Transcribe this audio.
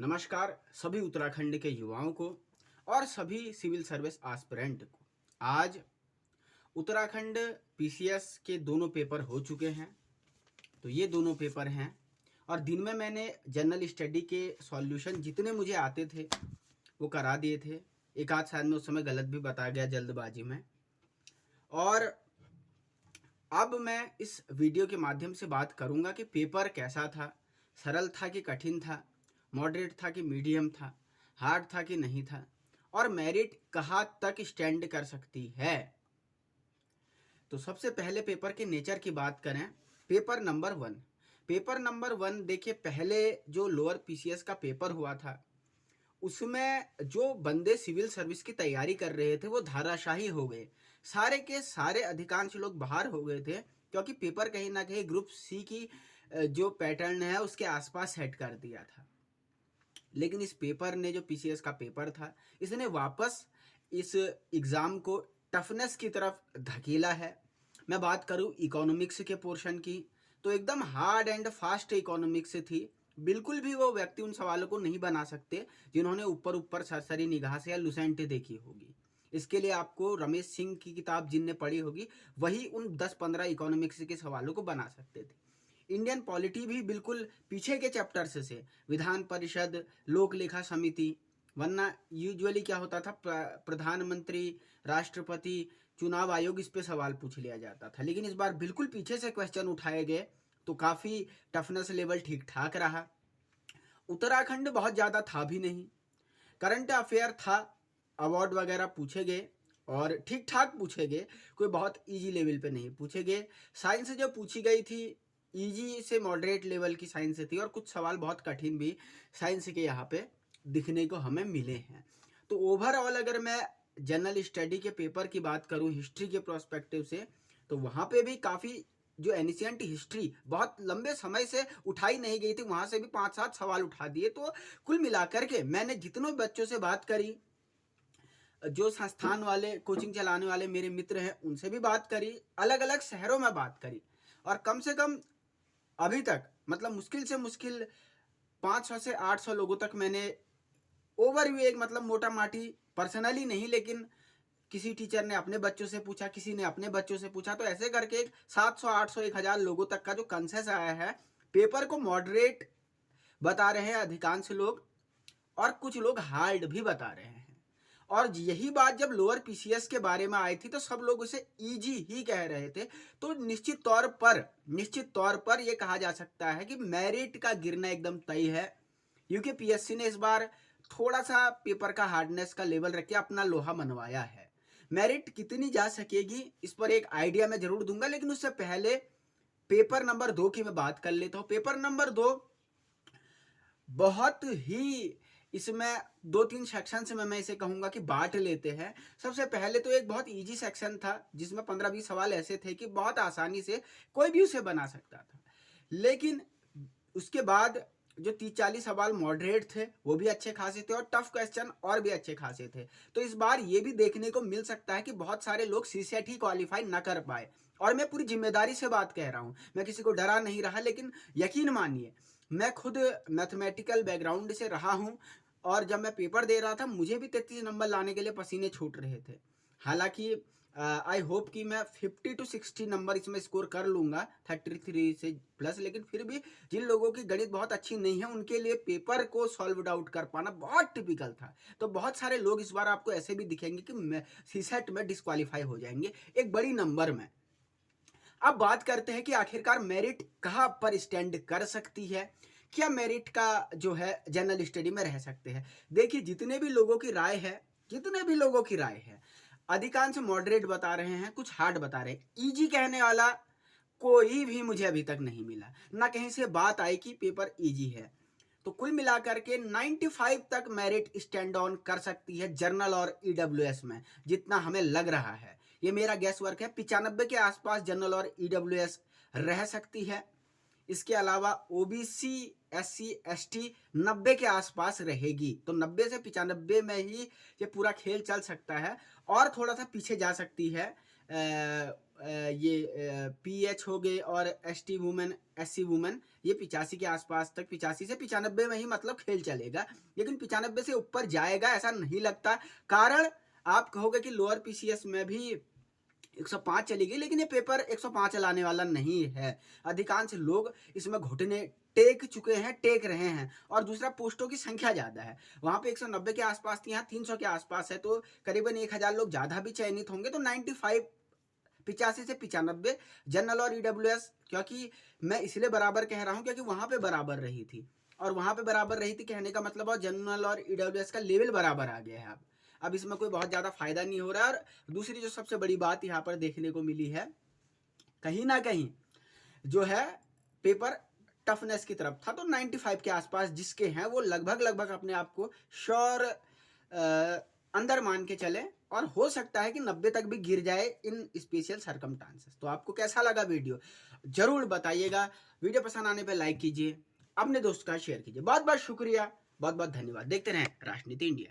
नमस्कार सभी उत्तराखंड के युवाओं को और सभी सिविल सर्विस एस्पिरेंट को। आज उत्तराखंड पीसीएस के दोनों पेपर हो चुके हैं। तो ये दोनों पेपर हैं और दिन में मैंने जनरल स्टडी के सॉल्यूशन जितने मुझे आते थे वो करा दिए थे। एक आध शायद में उस समय गलत भी बता गया जल्दबाजी में। और अब मैं इस वीडियो के माध्यम से बात करूंगा कि पेपर कैसा था, सरल था कि कठिन था, मॉडरेट था कि मीडियम था, हार्ड था कि नहीं था, और मेरिट कहाँ तक स्टैंड कर सकती है। तो सबसे पहले पेपर के नेचर की बात करें। पेपर नंबर वन देखिए, पहले जो लोअर पीसीएस का पेपर हुआ था उसमें जो बंदे सिविल सर्विस की तैयारी कर रहे थे वो धाराशाही हो गए। सारे के सारे अधिकांश लोग बाहर हो गए थे क्योंकि पेपर कहीं ना कहीं ग्रुप सी की जो पैटर्न है उसके आसपास सेट कर दिया था। लेकिन इस पेपर ने, जो पीसीएस का पेपर था, इसने वापस इस एग्ज़ाम को टफनेस की तरफ धकेला है। मैं बात करूं इकोनॉमिक्स के पोर्शन की, तो एकदम हार्ड एंड फास्ट इकोनॉमिक्स थी। बिल्कुल भी वो व्यक्ति उन सवालों को नहीं बना सकते जिन्होंने ऊपर ऊपर सरसरी निगाह से या लुसेंट देखी होगी। इसके लिए आपको रमेश सिंह की किताब जिनने पढ़ी होगी वही उन 10-15 इकोनॉमिक्स के सवालों को बना सकते थे। इंडियन पॉलिटी भी बिल्कुल पीछे के चैप्टर्स से, विधान परिषद, लोक लेखा समिति, वरना यूजुअली क्या होता था, प्रधानमंत्री, राष्ट्रपति, चुनाव आयोग, इस पे सवाल पूछ लिया जाता था। लेकिन इस बार बिल्कुल पीछे से क्वेश्चन उठाए गए तो काफ़ी टफनेस लेवल ठीक ठाक रहा। उत्तराखंड बहुत ज़्यादा था भी नहीं, करंट अफेयर था, अवार्ड वगैरह पूछे गए और ठीक ठाक पूछे गए, कोई बहुत इजी लेवल पे नहीं पूछे गए। साइंस जो पूछी गई थी इजी से मॉडरेट लेवल की साइंस थी और कुछ सवाल बहुत कठिन भी साइंस के यहाँ पे दिखने को हमें मिले हैं। तो ओवरऑल अगर मैं जनरल स्टडी के पेपर की बात करूँ हिस्ट्री के प्रोस्पेक्टिव से, तो वहाँ पे भी काफ़ी जो एनिशियंट हिस्ट्री बहुत लंबे समय से उठाई नहीं गई थी, वहाँ से भी 5-7 सवाल उठा दिए। तो कुल मिलाकर के मैंने जितनों बच्चों से बात करी, जो संस्थान वाले कोचिंग चलाने वाले मेरे मित्र हैं उनसे भी बात करी, अलग अलग शहरों में बात करी, और कम से कम अभी तक मतलब मुश्किल से मुश्किल 500 से 800 लोगों तक मैंने ओवरव्यू, एक मतलब मोटा माटी पर्सनली नहीं, लेकिन किसी टीचर ने अपने बच्चों से पूछा, किसी ने अपने बच्चों से पूछा, तो ऐसे करके एक 700, 800, 1000 लोगों तक का जो कंसेंसस आया है, पेपर को मॉडरेट बता रहे हैं अधिकांश लोग और कुछ लोग हार्ड भी बता रहे हैं। और यही बात जब लोअर पीसीएस के बारे में आई थी तो सब लोग उसे इजी ही कह रहे थे। तो निश्चित तौर पर यह कहा जा सकता है कि मेरिट का गिरना एकदम तय है। यूकेपीएससी ने इस बार थोड़ा सा पेपर का हार्डनेस का लेवल रख के अपना लोहा मनवाया है। मेरिट कितनी जा सकेगी इस पर एक आइडिया मैं जरूर दूंगा, लेकिन उससे पहले पेपर नंबर 2 की मैं बात कर लेता हूँ। पेपर नंबर 2 बहुत ही, इसमें 2-3 सेक्शन से मैं इसे कहूंगा कि बांट लेते हैं। सबसे पहले तो एक बहुत इजी सेक्शन था जिसमें 15-20 सवाल ऐसे थे कि बहुत आसानी से कोई भी उसे बना सकता था। लेकिन उसके बाद जो 30-40 सवाल मॉडरेट थे वो भी अच्छे खासे थे और टफ क्वेश्चन और भी अच्छे खासे थे। तो इस बार ये भी देखने को मिल सकता है कि बहुत सारे लोग सीसेट ही क्वालिफाई न कर पाए, और मैं पूरी जिम्मेदारी से बात कह रहा हूँ, मैं किसी को डरा नहीं रहा। लेकिन यकीन मानिए, मैं खुद मैथमेटिकल बैकग्राउंड से रहा हूँ और जब मैं पेपर दे रहा था मुझे भी 33 नंबर लाने के लिए पसीने छूट रहे थे। हालांकि आई होप कि मैं 50 to 60 नंबर इसमें स्कोर कर लूँगा 33 से प्लस। लेकिन फिर भी जिन लोगों की गणित बहुत अच्छी नहीं है उनके लिए पेपर को सॉल्व आउट कर पाना बहुत टिपिकल था। तो बहुत सारे लोग इस बार आपको ऐसे भी दिखेंगे कि सीसेट में डिस्क्वालीफाई हो जाएंगे एक बड़ी नंबर में। अब बात करते हैं कि आखिरकार मेरिट कहाँ पर स्टैंड कर सकती है, क्या मेरिट का जो है जनरल स्टडी में रह सकते हैं। देखिए, जितने भी लोगों की राय है अधिकांश मॉडरेट बता रहे हैं, कुछ हार्ड बता रहे हैं। इजी कहने वाला कोई भी मुझे अभी तक नहीं मिला, ना कहीं से बात आई कि पेपर इजी है। तो कुल मिलाकर के 95 तक मेरिट स्टैंड ऑन कर सकती है जर्नल और ईडब्ल्यूएस में, जितना हमें लग रहा है। ये मेरा गैस वर्क है। 95 के आसपास जनरल और ईडब्ल्यूएस रह सकती है। इसके अलावा ओबीसी, एससी, एसटी 90 के आसपास रहेगी। तो 90 से 95 में ही ये पूरा खेल चल सकता है। और थोड़ा सा पीछे जा सकती है ये PH हो गए और ST वुमेन, SC वुमेन, ये 85 के आसपास तक, 85 से 95 में ही मतलब खेल चलेगा, लेकिन 95 से ऊपर जाएगा ऐसा नहीं लगता। कारण आप कहोगे कि लोअर PCS में भी 105 चली गई, लेकिन ये पेपर 105 लाने वाला नहीं है। अधिकांश लोग इसमें घुटने टेक चुके हैं, टेक रहे हैं। और दूसरा, पोस्टों की संख्या ज़्यादा है, वहाँ पे 190 के आसपास थी, यहाँ 300 के आसपास है, तो करीबन 1000 लोग ज़्यादा भी चयनित होंगे। तो 95, 85 से 95 जनरल और EWS, क्योंकि मैं इसलिए बराबर कह रहा हूँ क्योंकि वहाँ पे बराबर रही थी, और वहाँ पे बराबर रही थी कहने का मतलब, और जनरल और EWS का लेवल बराबर आ गया है। अब इसमें कोई बहुत ज़्यादा फायदा नहीं हो रहा है। और दूसरी जो सबसे बड़ी बात यहाँ पर देखने को मिली है, कहीं ना कहीं जो है पेपर टफनेस की तरफ था, तो 95 के आसपास जिसके हैं वो लगभग अपने आप को श्योर अंदर मान के चले, और हो सकता है कि 90 तक भी गिर जाए इन स्पेशल सर्कमस्टांसेस। तो आपको कैसा लगा वीडियो जरूर बताइएगा। वीडियो पसंद आने पे लाइक कीजिए, अपने दोस्त का शेयर कीजिए। बहुत बहुत शुक्रिया, बहुत बहुत धन्यवाद। देखते रहें राजनीति इंडिया।